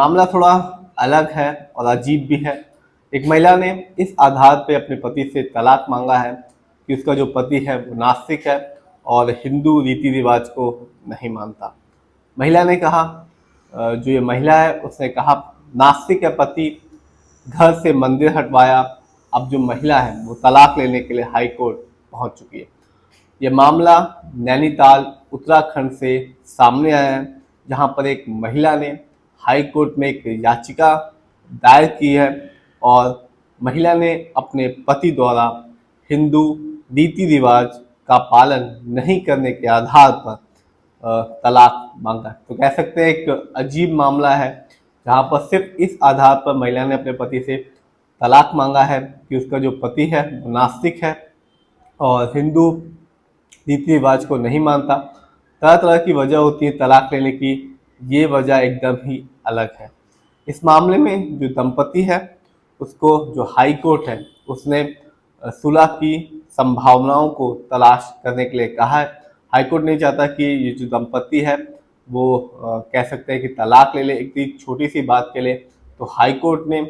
मामला थोड़ा अलग है और अजीब भी है। एक महिला ने इस आधार पे अपने पति से तलाक मांगा है कि उसका जो पति है वो नास्तिक है और हिंदू रीति रिवाज को नहीं मानता। महिला ने कहा, जो ये महिला है उसने कहा नास्तिक है पति, घर से मंदिर हटवाया। अब जो महिला है वो तलाक लेने के लिए हाई कोर्ट पहुंच चुकी है। ये मामला नैनीताल उत्तराखंड से सामने आया है, जहां पर एक महिला ने हाई कोर्ट में एक याचिका दायर की है और महिला ने अपने पति द्वारा हिंदू रीति रिवाज का पालन नहीं करने के आधार पर तलाक मांगा। तो कह सकते हैं एक अजीब मामला है, जहां पर सिर्फ इस आधार पर महिला ने अपने पति से तलाक मांगा है कि उसका जो पति है वो नास्तिक है और हिंदू रीति रिवाज को नहीं मानता। तरह तरह की वजह होती है तलाक लेने की, ये वजह एकदम ही अलग है। इस मामले में जो दंपति है उसको जो हाई कोर्ट है उसने सुलह की संभावनाओं को तलाश करने के लिए कहा है। हाई कोर्ट नहीं चाहता कि ये जो दंपति है वो कह सकते हैं कि तलाक ले ले एक छोटी सी बात के लिए। तो हाई कोर्ट ने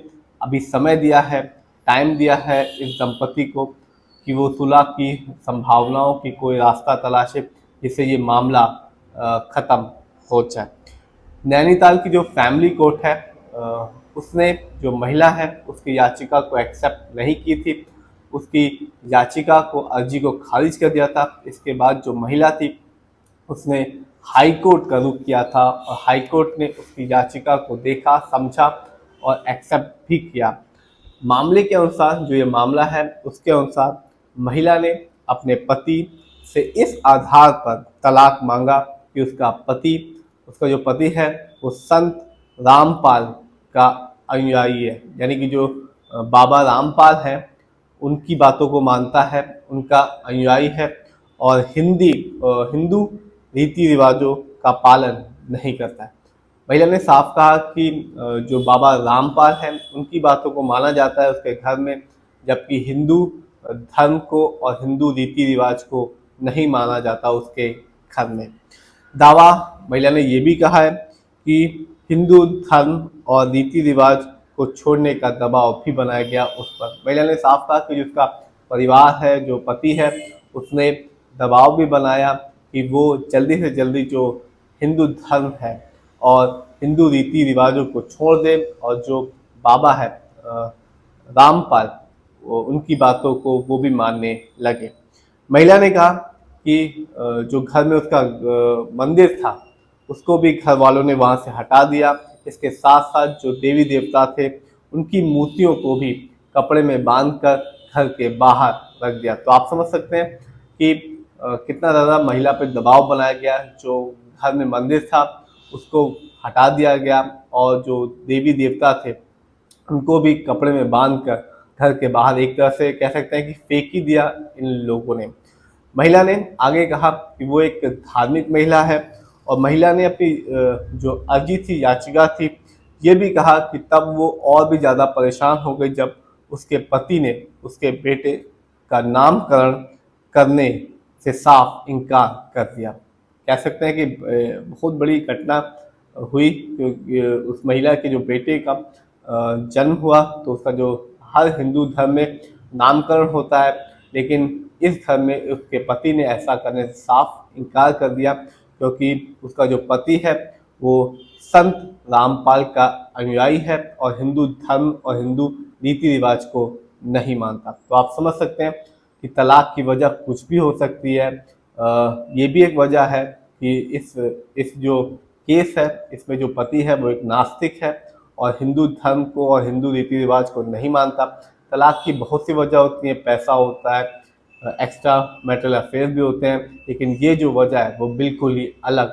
अभी समय दिया है, टाइम दिया है इस दंपति को कि वो सुलह की संभावनाओं की कोई रास्ता तलाशे जिससे ये मामला ख़त्म हो जाए। नैनीताल की जो फैमिली कोर्ट है उसने जो महिला है उसकी याचिका को एक्सेप्ट नहीं की थी, उसकी याचिका को अर्जी को खारिज कर दिया था। इसके बाद जो महिला थी उसने हाई कोर्ट का रुख किया था और हाई कोर्ट ने उसकी याचिका को देखा, समझा और एक्सेप्ट भी किया। मामले के अनुसार जो ये मामला है उसके अनुसार महिला ने अपने पति से इस आधार पर तलाक मांगा कि उसका जो पति है वो संत रामपाल का अनुयायी है, यानी कि जो बाबा रामपाल है उनकी बातों को मानता है, उनका अनुयायी है और हिंदू रीति रिवाजों का पालन नहीं करता है। महिला ने साफ कहा कि जो बाबा रामपाल हैं उनकी बातों को माना जाता है उसके घर में, जबकि हिंदू धर्म को और हिंदू रीति रिवाज को नहीं माना जाता उसके घर में। दावा महिला ने ये भी कहा है कि हिंदू धर्म और रीति रिवाज को छोड़ने का दबाव भी बनाया गया उस पर। महिला ने साफ कहा कि जिसका परिवार है, जो पति है, उसने दबाव भी बनाया कि वो जल्दी से जल्दी जो हिंदू धर्म है और हिंदू रीति रिवाजों को छोड़ दे और जो बाबा है रामपाल उनकी बातों को वो भी मानने लगे। महिला ने कहा कि जो घर में उसका मंदिर था उसको भी घर वालों ने वहाँ से हटा दिया। इसके साथ साथ जो देवी देवता थे उनकी मूर्तियों को भी कपड़े में बांधकर घर के बाहर रख दिया। तो आप समझ सकते हैं कि कितना ज़्यादा महिला पर दबाव बनाया गया। जो घर में मंदिर था उसको हटा दिया गया और जो देवी देवता थे उनको भी कपड़े में बांधकर घर के बाहर एक तरह से कह सकते हैं कि फेंक ही दिया इन लोगों ने। महिला ने आगे कहा कि वो एक धार्मिक महिला है और महिला ने अपनी जो अर्जी थी, याचिका थी, ये भी कहा कि तब वो और भी ज़्यादा परेशान हो गई जब उसके पति ने उसके बेटे का नामकरण करने से साफ इनकार कर दिया। कह सकते हैं कि बहुत बड़ी घटना हुई क्योंकि उस महिला के जो बेटे का जन्म हुआ तो उसका जो हर हिंदू धर्म में नामकरण होता है, लेकिन इस धर्म में उसके पति ने ऐसा करने से साफ इनकार कर दिया क्योंकि उसका जो पति है वो संत रामपाल का अनुयायी है और हिंदू धर्म और हिंदू रीति रिवाज को नहीं मानता। तो आप समझ सकते हैं कि तलाक की वजह कुछ भी हो सकती है। ये भी एक वजह है कि इस जो केस है इसमें जो पति है वो एक नास्तिक है और हिंदू धर्म को और हिंदू रीति रिवाज को नहीं मानता। तलाक की बहुत सी वजह होती हैं, पैसा होता है, एक्स्ट्रा मैरिटल अफेयर भी होते हैं, लेकिन ये जो वजह है वो बिल्कुल ही अलग